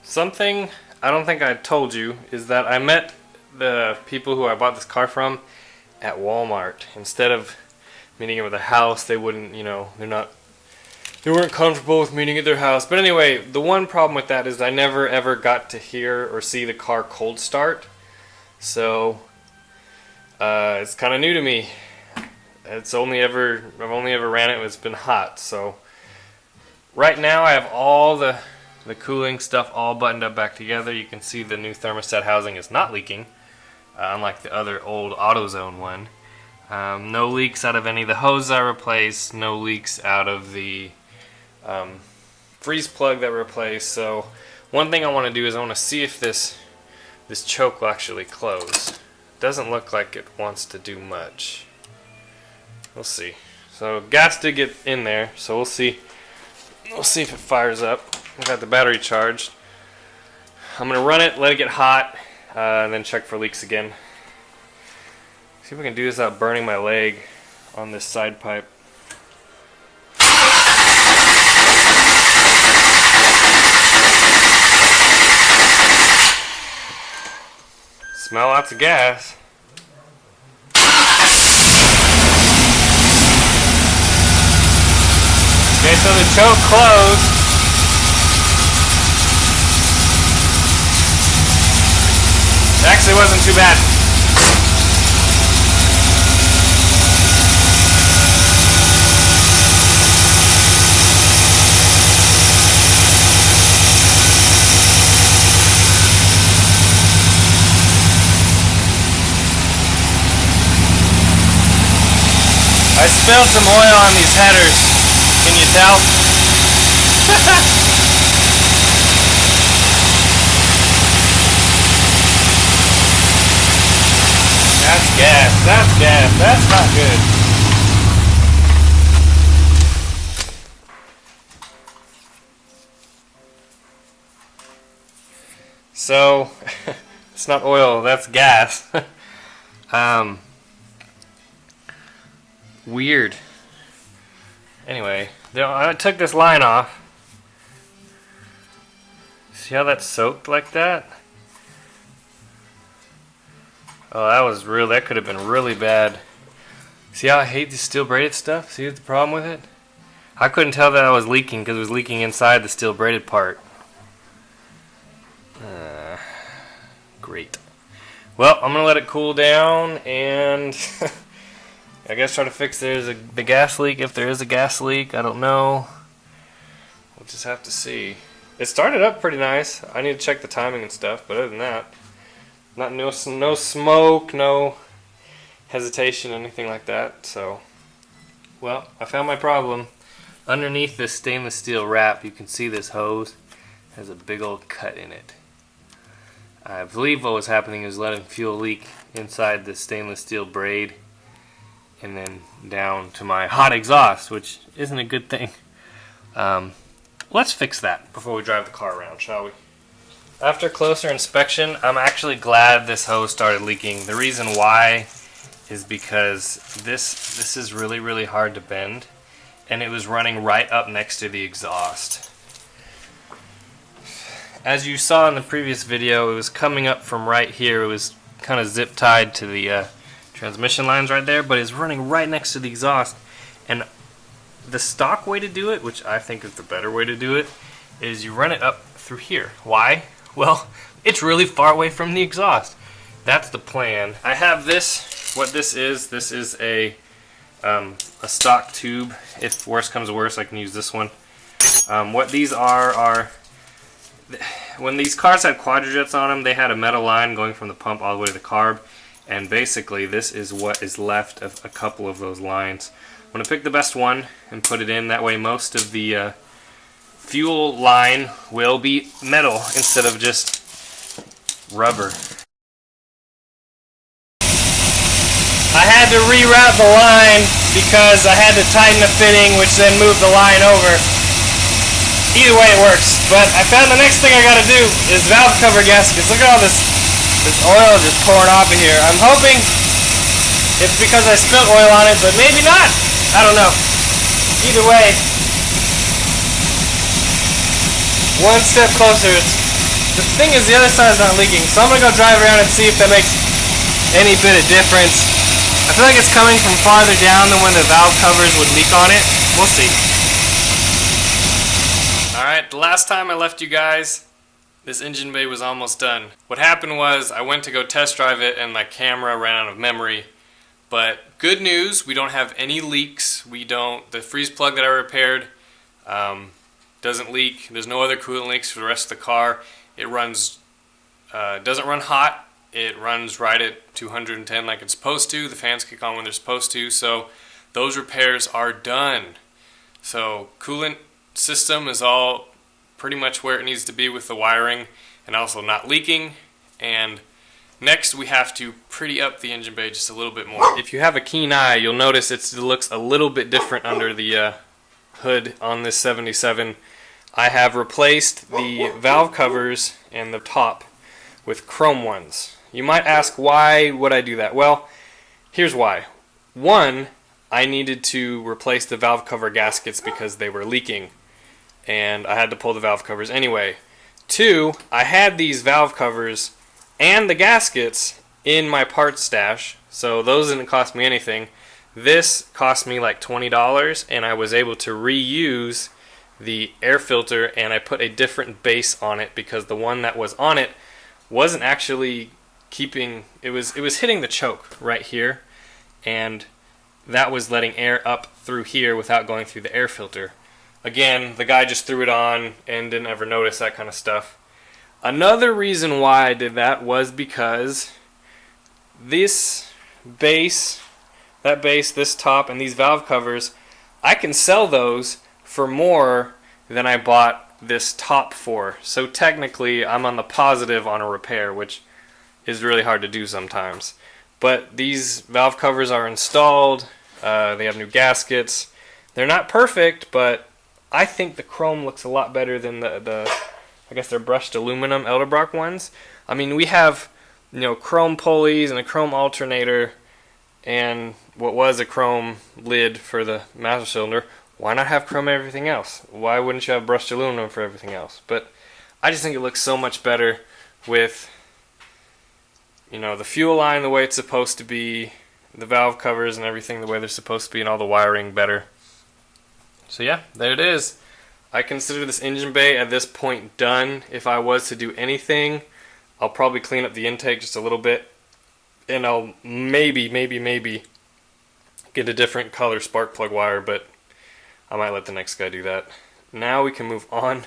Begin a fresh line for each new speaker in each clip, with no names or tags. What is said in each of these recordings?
Something I don't think I told you is that I met the people who I bought this car from at Walmart. Instead of meeting them at the house, they wouldn't, they weren't comfortable with meeting at their house. But anyway, the one problem with that is I never ever got to hear or see the car cold start. So it's kind of new to me. I've only ever ran it when it's been hot. So right now I have all the cooling stuff all buttoned up back together. You can see the new thermostat housing is not leaking, unlike the other old Autozone one. No leaks out of any of the hoses I replaced. No leaks out of the freeze plug that I replaced. So one thing I want to do is I want to see if this choke will actually close. Doesn't look like it wants to do much. We'll see. So gas did get in there, so we'll see. We'll see if it fires up. I've got the battery charged. I'm gonna run it, let it get hot, and then check for leaks again. See if we can do this without burning my leg on this side pipe. Smell lots of gas. Okay, so the choke closed. It actually wasn't too bad. I spilled some oil on these headers. Can you tell? That's gas. That's gas. That's not good. So, it's not oil. That's gas. Weird. Anyway, I took this line off. See how that's soaked like that? Oh, that could have been really bad. See how I hate the steel braided stuff? See the problem with it? I couldn't tell that I was leaking because it was leaking inside the steel braided part. Great. Well, I'm gonna let it cool down and I guess try to fix the gas leak if there is a gas leak. I don't know. We'll just have to see. It started up pretty nice. I need to check the timing and stuff, but other than that, no smoke, no hesitation, anything like that. So, well, I found my problem. Underneath this stainless steel wrap, you can see this hose has a big old cut in it. I believe what was happening is letting fuel leak inside the stainless steel braid and then down to my hot exhaust, which isn't a good thing. Let's fix that before we drive the car around, shall we? After closer inspection, I'm actually glad this hose started leaking. The reason why is because this is really, really hard to bend, and it was running right up next to the exhaust. As you saw in the previous video, it was coming up from right here. It was kind of zip tied to the transmission lines right there, but it's running right next to the exhaust. And the stock way to do it, which I think is the better way to do it, is you run it up through here. Why? Well, it's really far away from the exhaust. That's the plan. I have this. What this is a stock tube. If worse comes to worse, I can use this one. What these are when these cars had quadrajets on them, they had a metal line going from the pump all the way to the carb, and basically this is what is left of a couple of those lines. I'm going to pick the best one and put it in. That way most of the fuel line will be metal instead of just rubber. I had to reroute the line because I had to tighten the fitting, which then moved the line over. Either way it works, but I found the next thing I gotta do is valve cover gaskets. Look at all this oil just pouring off of here. I'm hoping it's because I spilled oil on it, but maybe not. I don't know. Either way, one step closer The thing is, the other side's not leaking, so I'm gonna go drive around and see if that makes any bit of difference. I feel like it's coming from farther down than when the valve covers would leak on it. We'll see. Alright, the last time I left you guys, this engine bay was almost done. What happened was I went to go test drive it and my camera ran out of memory. But good news, we don't have any leaks. The freeze plug that I repaired doesn't leak. There's no other coolant leaks for the rest of the car. It runs, doesn't run hot. It runs right at 210 like it's supposed to. The fans kick on when they're supposed to. So those repairs are done. So coolant system is all pretty much where it needs to be with the wiring and also not leaking. And next we have to pretty up the engine bay just a little bit more. If you have a keen eye, you'll notice it looks a little bit different under the hood on this 77. I have replaced the valve covers and the top with chrome ones. You might ask, why would I do that? Well, here's why. One, I needed to replace the valve cover gaskets because they were leaking, and I had to pull the valve covers anyway. Two, I had these valve covers and the gaskets in my parts stash, so those didn't cost me anything. This cost me like $20, and I was able to reuse the air filter, and I put a different base on it because the one that was on it wasn't actually keeping, it was hitting the choke right here, and that was letting air up through here without going through the air filter. Again, the guy just threw it on and didn't ever notice that kind of stuff. Another reason why I did that was because this base, this top, and these valve covers, I can sell those for more than I bought this top for. So technically, I'm on the positive on a repair, which is really hard to do sometimes. But these valve covers are installed. They have new gaskets. They're not perfect, but I think the chrome looks a lot better than the I guess they're brushed aluminum Edelbrock ones. I mean, we have, chrome pulleys and a chrome alternator and what was a chrome lid for the master cylinder. Why not have chrome everything else? Why wouldn't you have brushed aluminum for everything else? But I just think it looks so much better with, the fuel line the way it's supposed to be, the valve covers and everything the way they're supposed to be, and all the wiring better. So yeah, there it is. I consider this engine bay at this point done. If I was to do anything, I'll probably clean up the intake just a little bit, and I'll maybe get a different color spark plug wire, but I might let the next guy do that. Now we can move on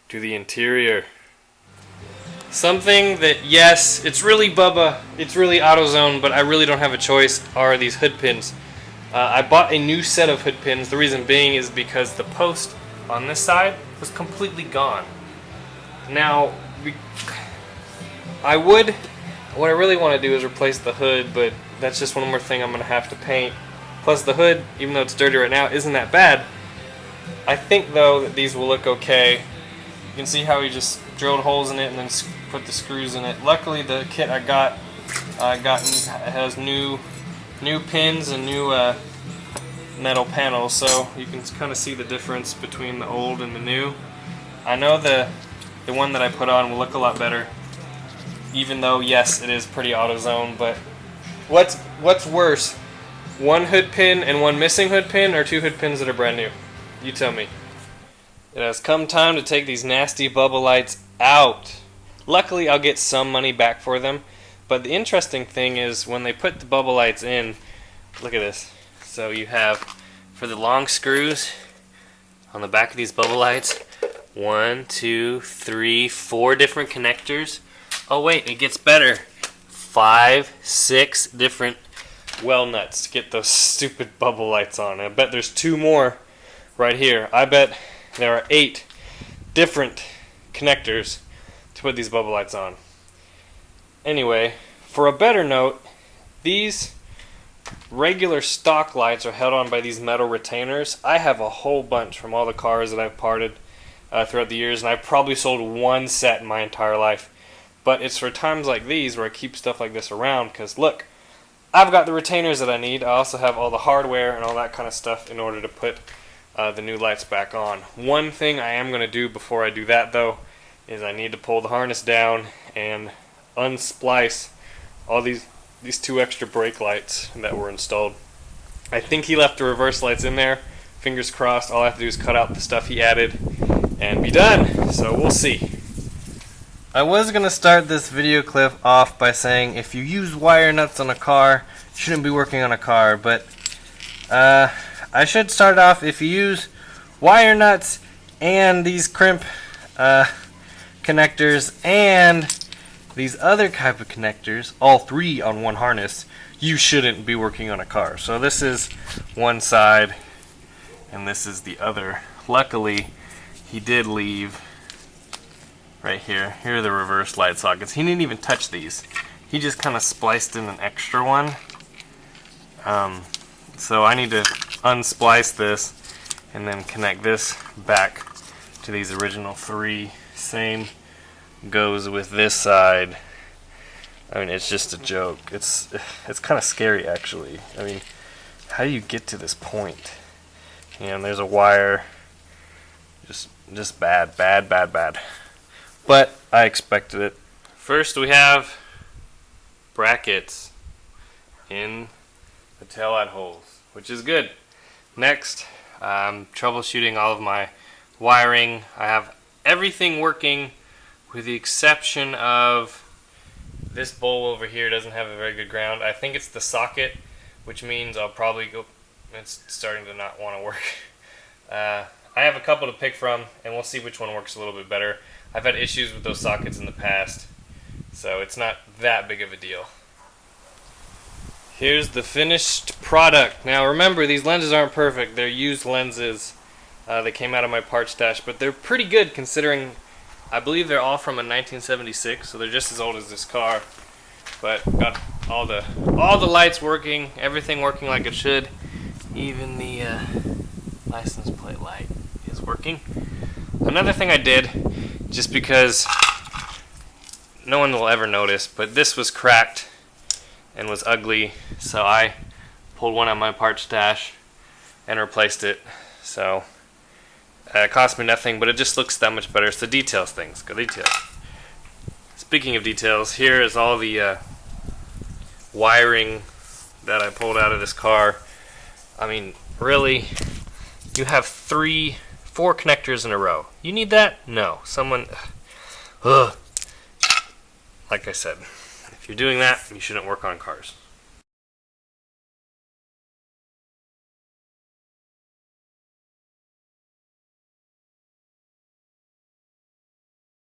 to the interior. Something that, yes, it's really Bubba, it's really AutoZone, but I really don't have a choice, are these hood pins. I bought a new set of hood pins. The reason being is because the post on this side was completely gone. Now, what I really want to do is replace the hood, but that's just one more thing I'm going to have to paint. Plus the hood, even though it's dirty right now, isn't that bad. I think though that these will look okay. You can see how he just drilled holes in it and then put the screws in it. Luckily the kit I got has new pins and new metal panels, so you can kind of see the difference between the old and the new. I know the one that I put on will look a lot better, even though yes, it is pretty AutoZone. But what's worse, one hood pin and one missing hood pin, or two hood pins that are brand new? You tell me. It has come time to take these nasty bubble lights out. Luckily, I'll get some money back for them. But the interesting thing is when they put the bubble lights in, look at this. So you have, for the long screws on the back of these bubble lights, 1, 2, 3, 4 different connectors. Oh wait, it gets better. 5, 6 different well nuts to get those stupid bubble lights on. I bet there's 2 more right here. I bet there are 8 different connectors to put these bubble lights on. Anyway, for a better note, these regular stock lights are held on by these metal retainers. I have a whole bunch from all the cars that I've parted throughout the years, and I've probably sold 1 set in my entire life. But it's for times like these where I keep stuff like this around, because look, I've got the retainers that I need. I also have all the hardware and all that kind of stuff in order to put the new lights back on. One thing I am going to do before I do that though is I need to pull the harness down and unsplice all these two extra brake lights that were installed. I think he left the reverse lights in there. Fingers crossed. All I have to do is cut out the stuff he added and be done. So we'll see. I was going to start this video clip off by saying if you use wire nuts on a car, you shouldn't be working on a car, but I should start off, if you use wire nuts and these crimp connectors and these other type of connectors, all three on one harness, you shouldn't be working on a car. So this is one side and this is the other. Luckily, he did leave right here. Here are the reverse light sockets. He didn't even touch these. He just kind of spliced in an extra one. So I need to unsplice this and then connect this back to these original three. Same goes with this side. I mean, it's just a joke. It's kind of scary, actually. I mean, how do you get to this point? And there's a wire. Just bad. But I expected it. First, we have brackets in the taillight holes, which is good. Next, I'm troubleshooting all of my wiring. I have everything working with the exception of this bowl over here doesn't have a very good ground. I think it's the socket, which means I'll probably go. It's starting to not want to work. I have a couple to pick from, and we'll see which one works a little bit better. I've had issues with those sockets in the past, so it's not that big of a deal. Here's the finished product. Now remember, these lenses aren't perfect. They're used lenses. They came out of my parts stash, but they're pretty good considering I believe they're all from a 1976, so they're just as old as this car. But got all the lights working, everything working like it should. Even the license plate light is working. Another thing I did, just because no one will ever notice, but this was cracked and was ugly, so I pulled one out of my parts stash and replaced it. So it cost me nothing, but it just looks that much better. It's the details things. Good details. Speaking of details, here is all the wiring that I pulled out of this car. I mean, really, you have 4 connectors in a row. You need that? No. Someone, ugh. Like I said, if you're doing that, you shouldn't work on cars.